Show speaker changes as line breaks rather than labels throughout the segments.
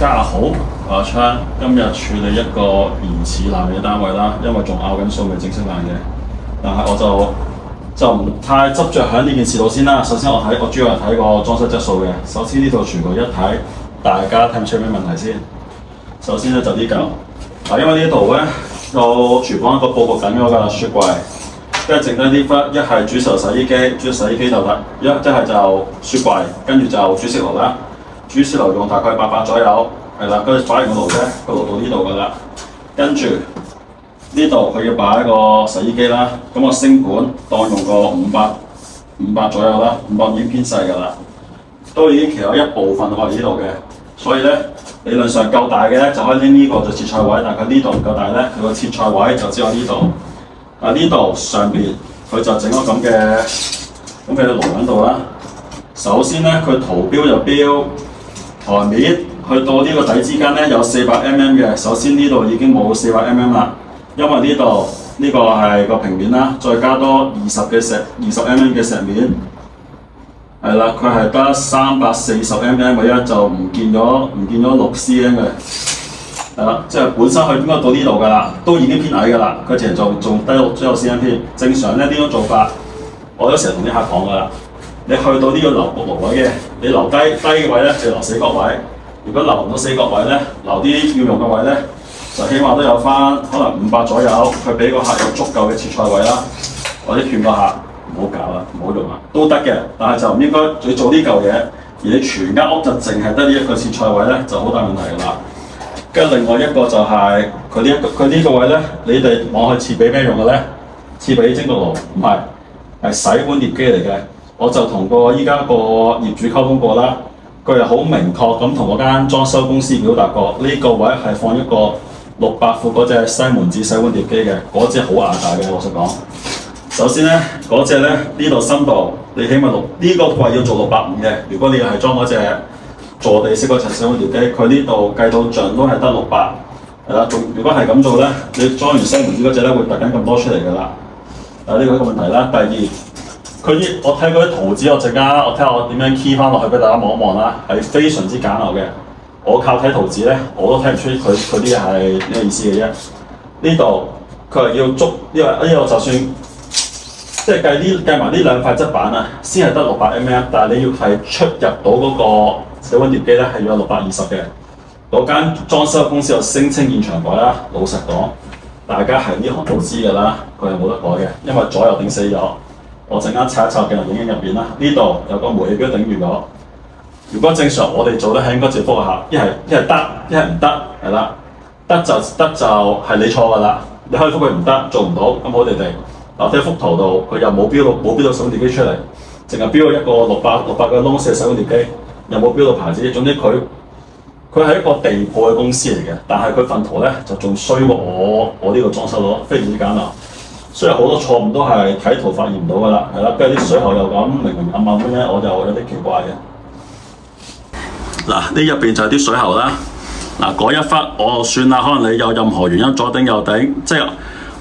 家下好，我阿昌今日處理一個疑似爛嘅單位啦，因為仲拗緊數未正式爛嘅，但係我就唔太執着喺呢件事度先啦。首先我主要係睇個裝修質素嘅。首先呢度全部一睇，大家睇唔出咩問題先。首先咧就呢嚿，因為呢度咧個廚房個佈局緊嗰個雪櫃，跟住剩低啲忽，一係煮熟洗衣機，煮洗衣機就得；一係就雪櫃，跟住就煮食爐啦。煮食爐用大概800左右，係啦，跟住擺完個爐啫，個爐到呢度噶啦。跟住呢度佢要擺個洗衣機啦，咁個升盤當用個500左右啦，500已經偏細噶啦，都已經其有一部分放喺呢度嘅，所以咧理論上夠大嘅咧就可以拎呢個做切菜位，但係佢呢度唔夠大咧，佢個切菜位就只有呢度。呢度上邊佢就整個咁嘅爐喺度啦。首先咧佢圖標就標台面去到呢個底之間咧有400mm 嘅，首先呢度已經冇400mm 啦，因為呢度呢個係個平面啦，再加多20mm 嘅石面，係啦，佢係得340mm 嘅啫，就唔見咗6cm 嘅，係啦，即係本身佢應該到呢度㗎啦，都已經偏矮㗎啦，佢其實仲低咗6cm添。正常咧呢種做法，我都成日同啲客講㗎啦。你去到呢個留焗爐位嘅，你留低嘅位咧就留死角位。如果留唔到死角位咧，留啲要用嘅位咧，就起碼都有翻可能500左右，去俾個客有足夠嘅切菜位啦。或者勸個客唔好搞啦，唔好用啦，都得嘅。但係就唔應該你做呢嚿嘢，而你全間屋就淨係得呢一個切菜位咧，就好大問題㗎啦。跟住另外一個就係佢呢個位咧，你哋望去設俾咩用嘅咧？設俾蒸焗爐，唔係，係洗碗碟機嚟嘅。我就同依家個業主溝通過啦，佢係好明確咁同嗰間裝修公司表達過，呢個位係放一個600伏嗰隻西門子洗碗碟機嘅，嗰隻好牙大嘅。老實講，首先咧嗰隻咧呢度深度，你起碼呢個櫃要做650嘅。如果你係裝嗰隻坐地式嗰隻洗碗碟機，佢呢度計到盡都係得600，係啦。如果係咁做咧，你裝完西門子嗰隻咧會突緊咁多出嚟㗎啦。呢個一個問題啦。第二，我睇嗰啲圖紙，我陣間我睇下我點樣 key 翻落去俾大家望一望啦，係非常之簡陋嘅。我靠睇圖紙咧，我都睇唔出佢啲嘢係咩意思嘅啫。呢度佢係要捉呢個就算即係計埋呢兩塊側板啊，先係得600mm，但係你要係出入到嗰個洗碗碟機咧係要有620嘅。嗰間裝修公司有聲稱現場改啦，老實講，大家係呢行都知㗎啦，佢係冇得改嘅，因為左右頂死咗。我陣間拆一拆鏡頭影入邊啦，呢度有個煤氣錶頂住咗。如果正常我哋做咧係應該直覆個客，一係得，一係唔得，係啦。得就係你錯㗎啦，你可以覆佢唔得，做唔到咁好地地。嗱，睇幅圖度佢又冇標到洗碗碟機出嚟，淨係標咗一個600個窿嘅洗碗碟機，又冇標到牌子。總之佢係一個地鋪嘅公司嚟嘅，但係佢份圖咧就仲衰過我呢個裝修佬，非常之簡陋。所以好多錯誤都係睇圖發現唔到㗎啦，係啦，跟住啲水喉又咁明暗咁咧，我就有啲奇怪嘅。嗱，呢入邊就係啲水喉啦。嗱，嗰一忽我就算啦，可能你有任何原因左頂右頂，即係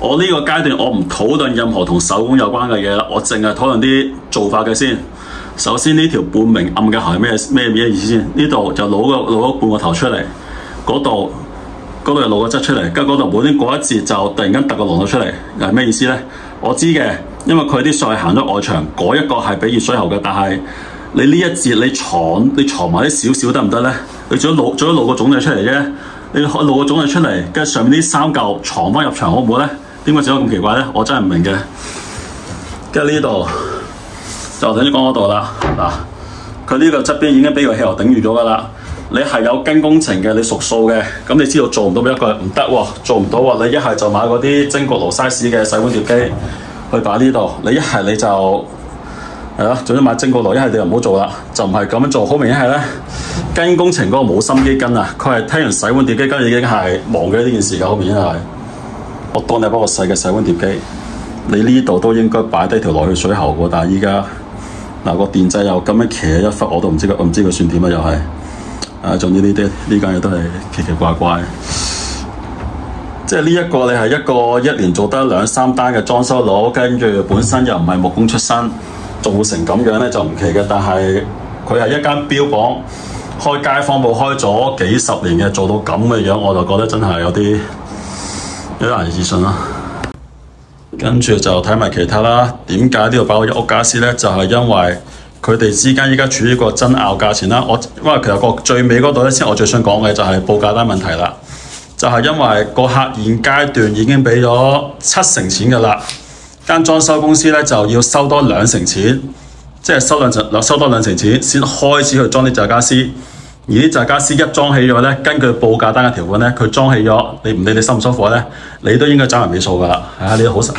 我呢個階段我唔討論任何同手工有關嘅嘢啦，我淨係討論啲做法嘅先。首先呢條半明暗嘅喉係咩意思先？呢度就攞咗半個頭出嚟，嗰度又露個質出嚟，跟住嗰度本身嗰一節就突然間突個龍頭出嚟，係咩意思咧？我知嘅，因為佢啲水行咗外牆，嗰一個係俾熱水喉嘅，但係你呢一節你藏埋啲少少得唔得咧？你最多露個種嘢出嚟啫，你露個種嘢出嚟，跟住上面啲3嚿藏翻入牆好唔好咧？點解整得咁奇怪咧？我真係唔明嘅。跟住呢度就頭先講嗰度啦，嗱，佢呢個側邊已經俾個氣喉頂住咗㗎啦。你係有跟工程嘅，你熟數嘅，咁你知道做唔到一個唔得喎，做唔到喎。你一係就買嗰啲蒸焗爐 size 嘅洗碗碟機去擺呢度，你一係你就係咯，總之買蒸焗爐，一係你就唔好做啦，就唔係咁樣做。好明顯係咧，跟工程嗰個冇心機跟啊，佢係聽完洗碗碟機跟已經係忘記呢件事㗎，好明顯係。我當你係一個細嘅洗碗碟機，你呢度都應該擺低條內氣水喉喎，但係依家嗱個電掣又咁樣騎一忽，我都唔知佢算點啊，又係。總之呢間嘢都係奇奇怪怪，即係呢一個你係一個一年做得2、3單嘅裝修佬，跟住本身又唔係木工出身，做成咁樣咧就唔奇嘅。但係佢係一間標榜開街坊鋪開咗幾十年嘅，做到咁嘅樣，我就覺得真係有啲難以置信啦。跟住就睇埋其他啦。點解呢度擺個一屋家私咧？就係因為佢哋之間依家處於個爭拗價錢啦。因為其實個最尾嗰度咧，先我最想講嘅就係報價單問題啦。就係因為個客現階段已經俾咗7成錢㗎啦，間裝修公司咧就要收多2成錢，即係收多2成錢先開始去裝啲雜傢俬。而啲雜傢俬一裝起咗咧，根據報價單嘅條款咧，佢裝起咗，你唔理你收唔收貨咧，你都應該找人俾數㗎啦。你都好神。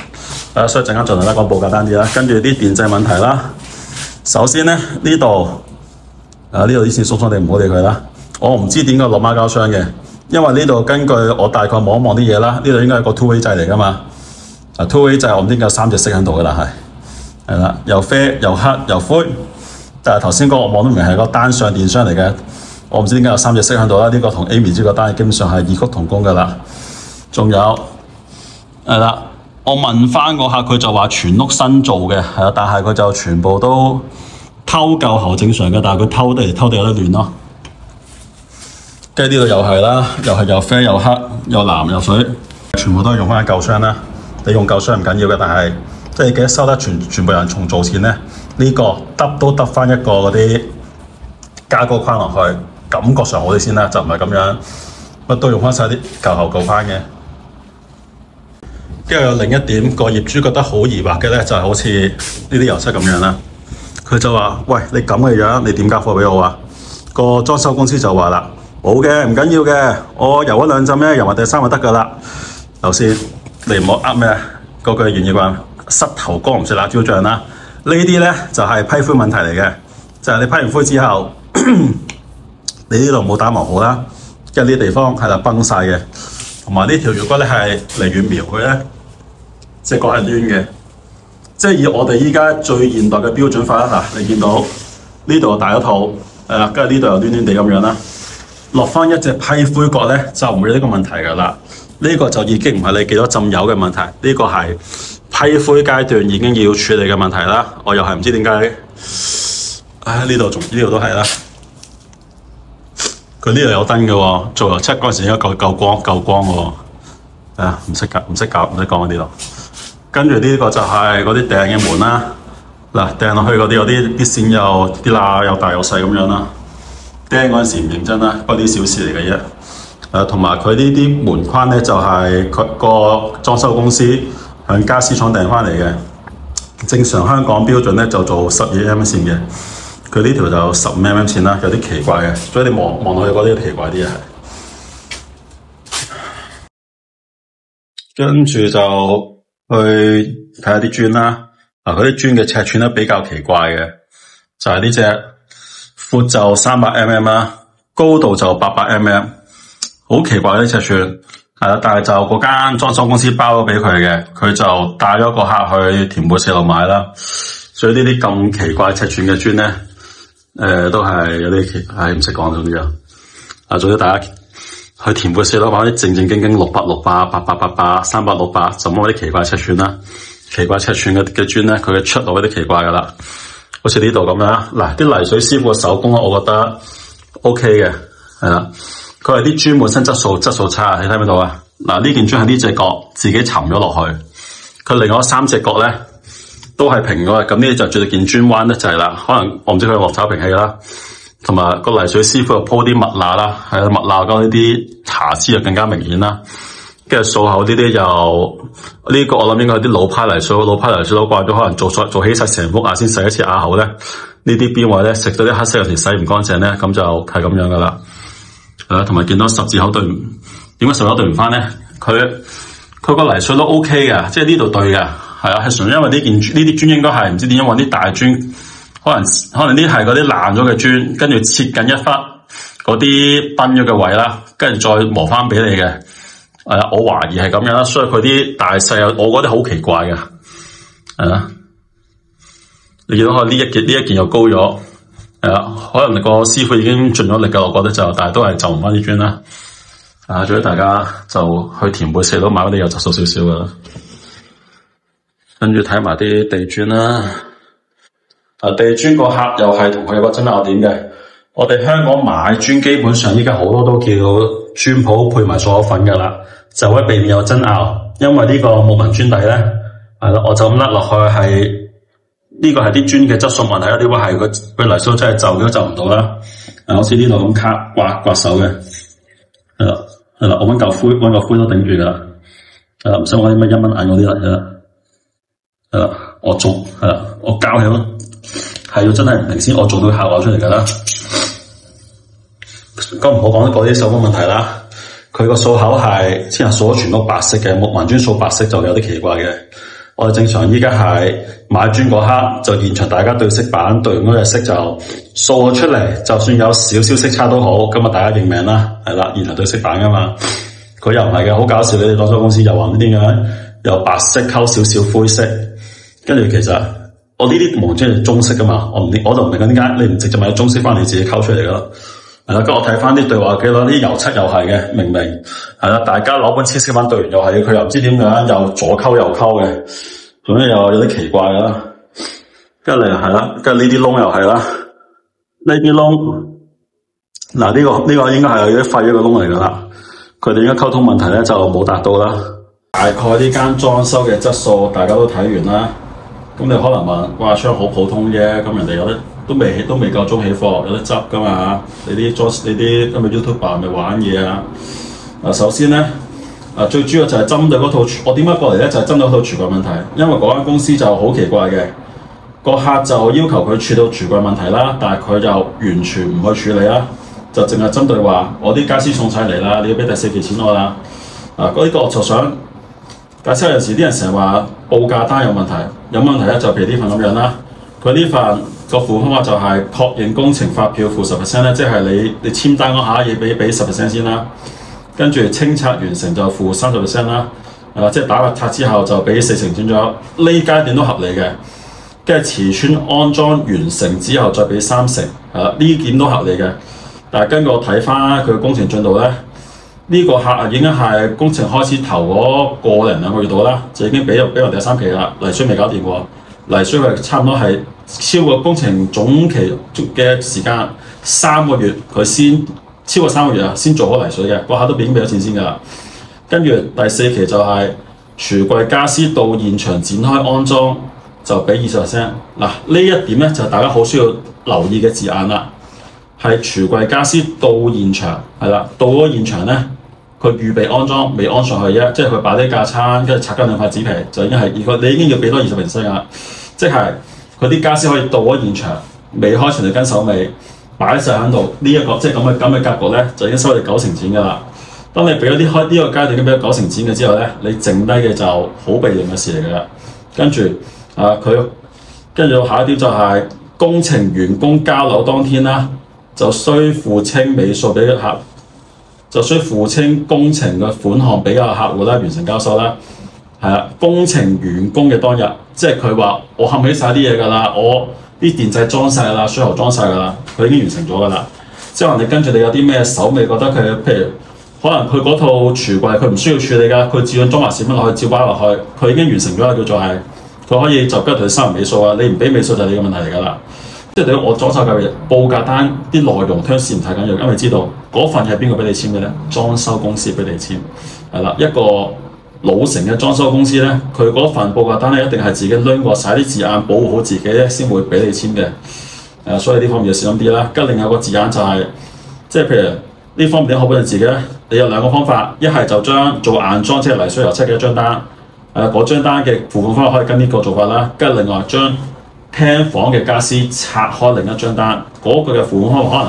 所以陣間盡量講報價單啲啦。跟住啲電掣問題啦。首先咧呢度呢度啲線鬆鬆地，唔好理佢啦。我唔知點解落孖膠箱嘅，因為呢度根據我大概望一望啲嘢啦，呢度應該係個 two-way 掣嚟㗎嘛。two-way 掣我唔知點解有3隻色喺度㗎啦，係啦，又啡又黑又灰。但係頭先嗰個我望都明係個單相電箱嚟嘅。我唔知點解有3隻色喺度啦，呢個同 Amy 之個單基本上係異曲同工㗎啦。仲有係啦，我問翻個客，佢就話全屋新做嘅，係啦，但係佢就全部都偷夠喉正常嘅，但係佢偷地有得亂咯。跟住呢度又係啦，又係又啡又黑又藍又水，全部都係用翻舊箱啦。你用舊箱唔緊要嘅，但係即係你記得收得全部人重做錢咧，呢個都得翻一個嗰啲加高框落去。感覺上好啲先啦，就唔係咁樣乜都用翻晒啲舊喉舊框嘅。跟住有另一點，個業主覺得好疑惑嘅咧，就係好似呢啲油漆咁樣啦。佢就話：喂，你咁嘅樣，你點交貨俾我啊？個裝修公司就話啦：冇嘅，唔緊要嘅，我油一兩浸咧，油埋第3就得㗎啦。頭先你唔好咩嗰句粵語話，膝頭哥唔食辣椒醬啦。呢啲咧就係批灰問題嚟嘅，就係你批完灰之後。你呢度冇打磨好啦，因為呢啲地方係啦崩晒嘅，同埋呢條魚骨咧係離遠瞄佢咧，即係角係攣嘅，即係以我哋依家最現代嘅標準法啦。嗱，你見到呢度大咗肚，跟住呢度又攣攣地咁樣啦，落翻一隻批灰角咧就唔會有呢個問題㗎啦。呢個就已經唔係你幾多浸油嘅問題，呢個係批灰階段已經要處理嘅問題啦。我又係唔知點解，呢度都係啦。佢呢度有燈嘅喎，做油漆嗰陣時應該夠光嘅喎。唔識講嗰啲咯。跟住呢個就係嗰啲掟嘅門啦。嗱，掟落去嗰啲有啲線又啲罅又大又細咁樣啦。釘嗰陣時唔認真啦，不過啲小事嚟嘅啫。同埋佢呢啲門框咧就係佢個裝修公司向家私廠訂翻嚟嘅。正常香港標準咧就做12mm 線嘅。佢呢條就15mm 線啦，有啲奇怪嘅，所以你望落去覺得奇怪啲嘅係。跟住就去睇下啲磚啦。嗰啲磚嘅尺寸咧比較奇怪嘅，就係呢隻闊就300mm啦，高度就800mm，好奇怪啲尺寸。係啦，但係就嗰間裝修公司包咗俾佢嘅，佢就帶咗個客去田貝四路買啦。所以呢啲咁奇怪尺寸嘅磚咧。都係有啲奇，唔識講咁樣。總之大家去田貝四路買啲正正經經600、600、800、800、300、600，就冇啲奇怪尺寸啦。奇怪尺寸嘅磚咧，佢嘅出路有啲奇怪噶啦。好似呢度咁樣，嗱，啲泥水師傅嘅手工我覺得 OK 嘅，係啦。佢係啲磚本身質素差，你睇唔睇到啊？嗱，呢件磚係呢隻角自己沉咗落去，佢另外3隻角咧。都係平嘅，咁呢啲就絕對件磚彎得滯啦。可能我唔知佢落炒平器啦，同埋個泥水師傅又鋪啲蜜蠟啦，係蜜蠟嗰呢啲瑕疵就更加明顯啦。跟住掃後呢啲又呢個我諗應該係啲老派泥水都慣咗，可能做起晒成幅先洗一次牙口咧。呢啲邊位咧食咗啲黑色有時洗唔乾淨咧，咁就係咁樣噶啦。同埋見到十字口對，點解十字口對唔翻咧？佢個泥水都 OK 嘅，即係呢度對嘅。係啊，係純因為呢啲磚應該係唔知點樣揾啲大磚，可能呢係嗰啲爛咗嘅磚，跟住切緊一忽嗰啲崩咗嘅位啦，跟住再磨翻俾你嘅。我懷疑係咁樣啦，所以佢啲大細我覺得好奇怪嘅。你見到佢呢一件又高咗，可能個師傅已經盡咗力㗎，我覺得但係都係就唔翻啲磚啦。所以大家就去田貝四路買嗰啲有質素少少㗎啦。跟住睇埋啲地磚啦，地磚個客又係同佢有個爭拗點嘅。我哋香港買磚基本上依家好多都叫磚鋪配埋所有粉㗎啦，就可以避免有爭拗。因為呢個木紋磚底咧，係啦，我就咁甩落去係呢個係啲磚嘅質素問題啦，呢個係佢泥塑真係就咗就唔到啦。好似呢度咁卡刮手嘅，係啦，我揾嚿灰都頂住㗎啦，係啦，唔使揾啲乜1蚊銀嗰啲啦，係啦，我做係啦，我教起咯，係要真係唔平先，我做到效果出嚟㗎啦。咁唔好講嗰啲手工問題啦，佢個掃口係之前掃咗全屋白色嘅，木紋磚掃白色就有啲奇怪嘅。我哋正常依家係買磚嗰刻就現場大家對色板對完嗰隻色就掃咗出嚟，就算有少少色差都好，咁啊大家認命啦，係啦，現場對色板㗎嘛。佢又唔係嘅，好搞笑，你哋裝修公司又話呢啲嘅，有白色溝少少灰色，跟住其實我呢啲木紋磚係中色㗎嘛，我就唔明點解你唔直接買中色翻你自己溝出嚟㗎咯。係啦，跟我睇翻啲對話記錄，啲油漆又係嘅，明係啦，大家攞本黐色板對完又係，佢又唔知點樣，又左溝右溝嘅，總之又有啲奇怪㗎啦。跟住嚟係啦，跟住呢啲窿又係啦，呢啲窿嗱呢個應該係有啲廢咗嘅窿嚟㗎啦。佢哋應該溝通問題咧就冇達到啦。大概呢間裝修嘅質素大家都睇完啦。咁你可能話哇窗好普通啫，咁人哋有得。都未夠鐘起貨，有得執㗎嘛？你啲今日 YouTuber 咪玩嘢啊！首先咧，最主要就係針對嗰套，我點解過嚟咧？就係針對嗰套櫥櫃問題，因為嗰間公司就好奇怪嘅，個客就要求佢處理櫥櫃問題啦，但係佢就完全唔去處理啦，就淨係針對話我啲傢俬送晒嚟啦，你要俾第4期錢我啦。呢個我就想解釋有陣時啲人成日話報價單有問題，有問題咧就譬如呢份咁樣啦，佢呢份。個付款方法就係確認工程發票付10%咧，即係你簽單嗰下要俾10%先啦，跟住清拆完成就付30%啦，即係打個拆之後就俾40%錢左右，呢階段都合理嘅。跟住瓷磚安裝完成之後再俾30%，呢件都合理嘅。但係根據我睇翻佢嘅工程進度咧，呢個客已經係工程開始頭嗰個零2個月度啦，就已經俾我第3期啦，泥水未搞掂喎，泥水佢差唔多係。超過工程總期嘅時間3個月，佢先超過3個月啊，先做好泥水嘅，嗰下都已經俾咗錢先㗎啦。跟住第4期就係櫥櫃傢俬到現場展開安裝，就俾20%。嗱呢一點咧就係大家好需要留意嘅字眼啦，係櫥櫃傢俬到現場係啦，到咗現場咧，佢預備安裝未安上去啫，即係佢擺啲架撐，跟住拆緊2塊紙皮，就已經係你已經要俾多20%㗎啦，即係。佢啲傢俬可以到咗現場，未開程就跟手尾擺晒喺度，呢一個即係咁嘅格局咧，就已經收你90%錢㗎啦。當你俾咗呢個階段已經俾咗90%錢嘅之後咧，你剩低嘅就好被動嘅事嚟㗎啦。跟住下一點就係工程完工交樓當天啦，就需付清尾數俾客，就需付清工程嘅款項俾個客戶啦，完成交收啦。係啦，工程完工嘅當日，即係佢話我冚起晒啲嘢㗎啦，我啲電掣裝晒啦，水喉裝晒㗎啦，佢已經完成咗㗎啦。即係話你跟住你有啲咩手尾覺得佢，譬如可能佢嗰套櫥櫃佢唔需要處理㗎，佢照樣裝埋閃蚊落去，照擺落去，佢已經完成咗啦，叫做係佢可以就跟住同你收人尾數啊。你唔俾尾數就係你嘅問題嚟㗎啦。即係對於我裝修嘅報價單啲內容聽時唔太緊要，因為知道嗰份係邊個俾你簽嘅咧？裝修公司俾你簽係啦，一個。老成嘅裝修公司咧，佢嗰份報價單咧一定係自己攆過晒啲字眼，保護好自己咧，先會俾你簽嘅。所以呢方面要小心啲啦。跟另外一個字眼就係，即係譬如呢方面點好保護自己咧？你有2個方法，一係就將做硬裝即係泥水油漆嘅一張單，嗰張單嘅付款方法可以跟呢個做法啦。跟另外將廳房嘅傢俬拆開另一張單，嗰個嘅付款方法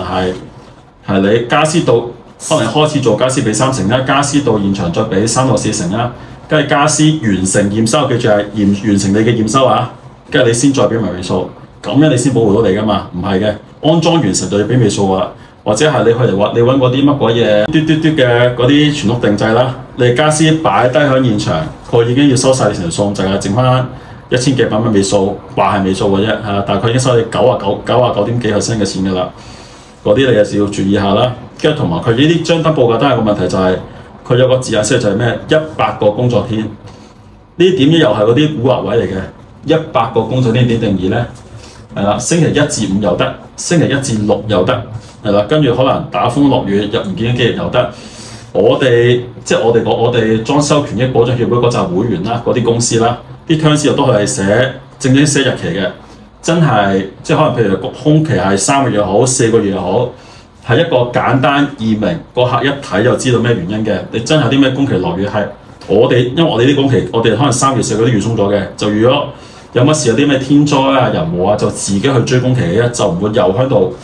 可能係你傢俬到。可能開始做傢俬俾30%啦，傢俬到現場再俾3到4成啦，跟住傢俬完成驗收，記住係完成你嘅驗收啊，跟住你先再俾埋尾數，咁樣你先保護到你噶嘛，唔係嘅，安裝完成就要俾尾數啊，或者係你去嚟話你揾嗰啲乜鬼嘢嘟嘅嗰啲全屋定制啦，你傢俬擺低喺現場，佢已經要收晒你成條數，就係剩翻1000幾百蚊尾數，話係尾數嘅啫嚇，但係佢已經收你99點幾%嘅錢噶啦，嗰啲你又是要注意下啦。跟住同埋佢呢啲張單報價單有個問題就係佢有個字眼寫就係咩100個工作天，呢點又係嗰啲古惑位嚟嘅。100個工作天點定義咧？係啦，星期1至5又得，星期1至6又得，係啦，跟住可能打風落雨入唔見幾日又得。即係我哋裝修權益保障協會嗰紮會員啦，嗰啲公司啦，啲 terms 又都係正寫日期嘅，真係即係可能譬如個空期係3個月又好4個月又好，係一個簡單易明，個客一睇就知道咩原因嘅。你真係啲咩工期落雨係因為我哋啲工期，我哋可能3月4月嗰啲預鬆咗嘅，就如果有乜事有啲咩天災啊人禍啊，就自己去追工期嘅，就唔會又喺度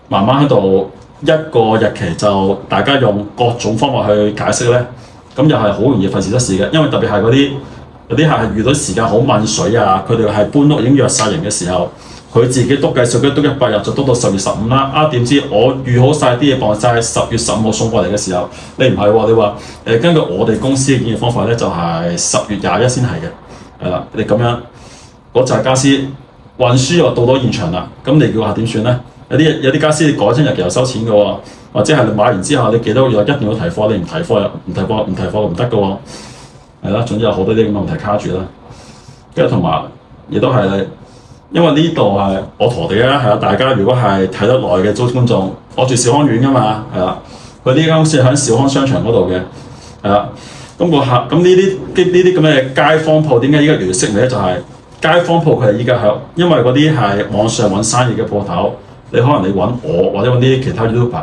慢慢喺度。一個日期就大家用各種方法去解釋咧，咁又係好容易費事得事嘅。因為特別係嗰啲客係遇到時間好濛水啊，佢哋係搬屋已經約晒人嘅時候，佢自己篤計數機篤100日就篤到10月15啦。點知我預好晒啲嘢放晒10月15號送過嚟嘅時候，你唔係喎，你話根據我哋公司嘅檢驗方法咧，就係10月21先係嘅，係啦。你咁樣嗰紮傢俬運輸又到現場啦，咁你叫下點算咧？有啲傢俬你改親日期又收錢嘅喎，或者係你買完之後你記得一定要提貨，你唔提貨又唔得嘅喎，係啦。總之有好多啲咁嘅問題卡住啦。跟住同埋亦都係，因為呢度係我陀地啦，係啦。大家如果係睇得耐嘅租觀眾，我住兆康苑㗎嘛，係啦。佢呢間公司喺兆康商場嗰度嘅，係啦。咁呢啲咁嘅街坊鋪點解依家越嚟越識你咧？就係街坊鋪佢係依家係因為嗰啲係網上揾生意嘅鋪頭。你可能你揾我或者揾啲其他 YouTuber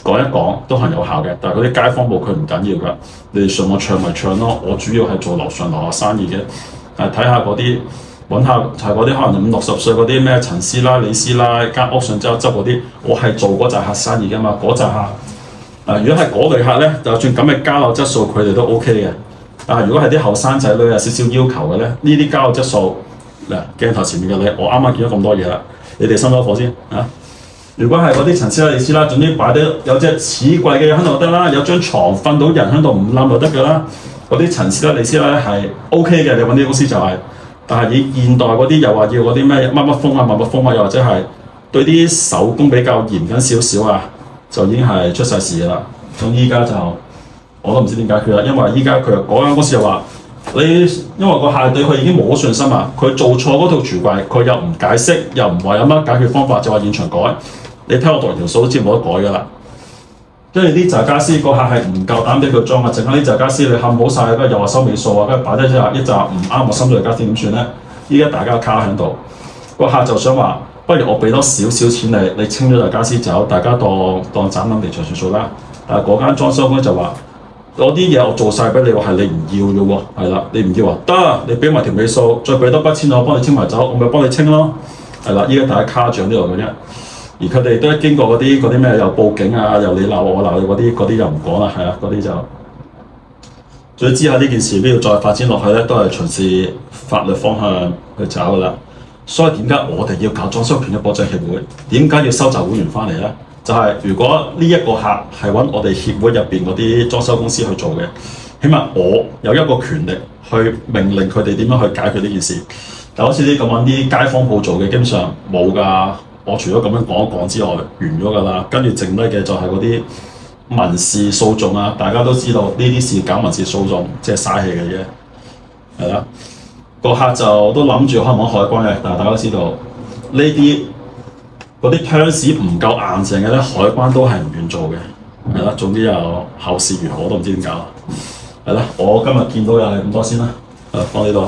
講一講都係有效嘅，但係嗰啲街坊鋪佢唔緊要㗎，你哋上網唱咪唱咯。我主要係做樓上樓下生意嘅，睇下嗰啲揾下係嗰啲可能50、60歲嗰啲咩陳師奶、李師奶間屋上之後執嗰啲，我係做嗰紮客生意㗎嘛。嗰紮客如果係嗰類客咧，就算咁嘅交流質素佢哋都 OK 嘅。但係如果係啲後生仔女有少少要求嘅咧，呢啲交流質素嗱鏡頭前面嘅你，我啱啱見咗咁多嘢啦，你哋收咗貨先啊！如果係嗰啲陳師奶、李師奶，總之擺啲有隻似櫃嘅嘢喺度就得啦，有張床瞓到人喺度唔冧就得㗎啦。嗰啲陳師奶、李師奶係 OK 嘅，你揾啲公司就係。但係以現代嗰啲又話要嗰啲咩乜乜風啊、乜乜風啊，又或者係對啲手工比較嚴謹少少啊，就已經係出晒事㗎啦。咁依家就我都唔知點解決啦，因為依家佢嗰間公司又話因為個客對佢已經冇信心啊，佢做錯嗰套櫥櫃，佢又唔解釋，又唔話有乜解決方法，就話現場改。你睇我讀完條數都知冇得改㗎啦。跟住啲傢俬個客係唔夠膽俾佢裝啊，剩翻啲傢俬你冚好晒，跟住又話收尾數啊，跟住擺低之後一紮唔啱我心水嘅傢俬點算咧？依家大家卡喺度，個客就想話，不如我俾多少少錢你清咗傢俬走，大家當斬纜離場算數啦。但係嗰間裝修公就話，嗰啲嘢我做晒俾你，係你唔要啫喎，係啦，你唔要啊？得，你俾埋條尾數，再俾多筆錢我幫你清埋走，我咪幫你清咯，係啦。依家大家卡住喺呢度嘅啫。而佢哋都經過嗰啲咩又報警啊，又你鬧我鬧你嗰啲又唔講啦，係啊，嗰啲就最之下呢件事都要再發展落去咧，都係循住法律方向去找噶啦。所以點解我哋要搞裝修權益保障協會？點解要收集會員翻嚟咧？就係如果呢一個客係揾我哋協會入邊嗰啲裝修公司去做嘅，起碼我有一個權力去命令佢哋點樣去解決呢件事。但好似啲咁揾啲街坊鋪做嘅，基本上冇㗎。我除咗咁樣講一講之外，完咗㗎啦。跟住剩低嘅就係嗰啲民事訴訟啊，大家都知道呢啲事搞民事訴訟即係嘥氣嘅啫，係啦。個客就都諗住可能揾海關嘅，但係大家都知道呢啲嗰啲 terms 唔夠硬淨嘅咧，海關都係唔願做嘅，係啦。總之又後事如何我都唔知點搞啦，係啦。我今日見到又係咁多先啦，講呢度。